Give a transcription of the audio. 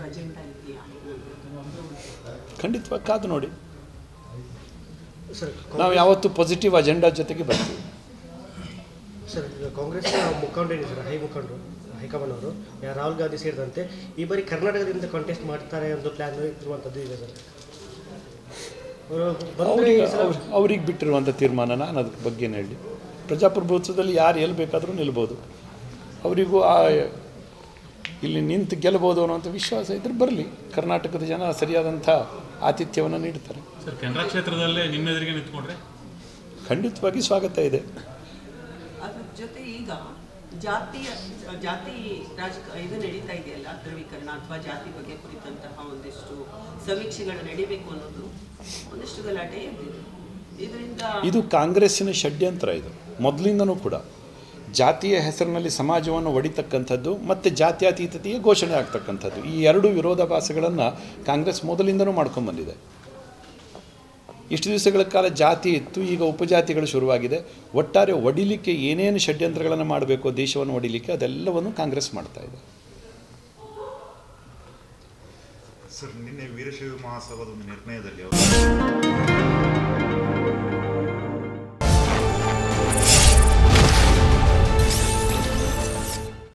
Agenda ಇದೆಯಾ? ಖಂಡಿತವಾಗಿ ಕಾದು ನೋಡಿ. ನಾವು ಯಾವತ್ತೂ ಪಾಸಿಟಿವ್ ಅಜೆಂಡಾ ಜೊತೆಗೆ ಬರ್ತೀವಿ. ಸರ್, ಕಾಂಗ್ರೆಸ್ ಮುಖಂಡರು ಸರ್, ಹೈಕಮಾಂಡ್ ಅವರು ರಾಹುಲ್ ಗಾಂಧಿ ಸೇರಿದಂತೆ ಈ ಬಾರಿ ಕರ್ನಾಟಕದಿಂದ ಕಾಂಟೆಸ್ಟ್ ಮಾಡ್ತಾರೆ ಅಂತ ಪ್ಲ್ಯಾನ್ ಇರುವಂಥದ್ದು ಇದೆ ಸರ್. ಅವ್ರಿಗೆ ಬಿಟ್ಟಿರುವಂಥ ತೀರ್ಮಾನ, ನಾನು ಅದ್ರ ಬಗ್ಗೆ ಹೇಳಿ. ಪ್ರಜಾಪ್ರಭುತ್ವದಲ್ಲಿ ಯಾರು ಎಲ್ಲಿ ಬೇಕಾದರೂ ನಿಲ್ಬೋದು. ಅವರಿಗೂ ಇಲ್ಲಿ ನಿಂತು ಗೆಲ್ಲಬಹುದು ಅನ್ನೋಂಥ ವಿಶ್ವಾಸ ಇದ್ರೆ ಬರಲಿ. ಕರ್ನಾಟಕದ ಜನ ಸರಿಯಾದಂಥ ಆತಿಥ್ಯವನ್ನು ನೀಡ್ತಾರೆ. ಸರ್, ಕೆನರಾ ಕ್ಷೇತ್ರದಲ್ಲೇ ನಿಮ್ಮೆದುರಿಗೆ ನಿಂತ್ಕೊಂಡ್ರೆ ಖಂಡಿತವಾಗಿ ಸ್ವಾಗತ ಇದೆ. ಅದ್ರ ಜೊತೆ ಈಗ ಜಾತಿ ಇದು ನಡೀತಾ ಇದೆಯಲ್ಲ, ಧ್ರುವೀಕರಣ ಅಥವಾ ಜಾತಿ ಬಗ್ಗೆ ಕುರಿತಂತಹ ಒಂದಿಷ್ಟು ಸಮೀಕ್ಷೆಗಳು ನಡೀಬೇಕು ಅನ್ನೋದು ಒಂದಿಷ್ಟು ಗಲಾಟೆ ಎದ್ದಿದೆ. ಇದರಿಂದ ಇದು ಕಾಂಗ್ರೆಸ್ಸಿನ ಷಡ್ಯಂತ್ರ. ಇದು ಮೊದಲಿಂದನೂ ಕೂಡ ಜಾತಿಯ ಹೆಸರಿನಲ್ಲಿ ಸಮಾಜವನ್ನು ಒಡಿತಕ್ಕಂಥದ್ದು ಮತ್ತು ಜಾತ್ಯತೀತತೆಯ ಘೋಷಣೆ ಆಗ್ತಕ್ಕಂಥದ್ದು, ಈ ಎರಡೂ ವಿರೋಧಾಭಾಸಗಳನ್ನು ಕಾಂಗ್ರೆಸ್ ಮೊದಲಿಂದನೂ ಮಾಡ್ಕೊಂಡ್ಬಂದಿದೆ. ಇಷ್ಟು ದಿವಸಗಳ ಕಾಲ ಜಾತಿ ಇತ್ತು, ಈಗ ಉಪಜಾತಿಗಳು ಶುರುವಾಗಿದೆ. ಒಟ್ಟಾರೆ ಒಡಿಲಿಕ್ಕೆ ಏನೇನು ಷಡ್ಯಂತ್ರಗಳನ್ನು ಮಾಡಬೇಕು ದೇಶವನ್ನು ಒಡಿಲಿಕ್ಕೆ, ಅದೆಲ್ಲವನ್ನು ಕಾಂಗ್ರೆಸ್ ಮಾಡ್ತಾ ಇದೆ. ಸರ್, ನಿನ್ನೆ ವೀರಶೈವ ಮಹಾಸಭಾದ ಒಂದು ನಿರ್ಣಯದಲ್ಲಿ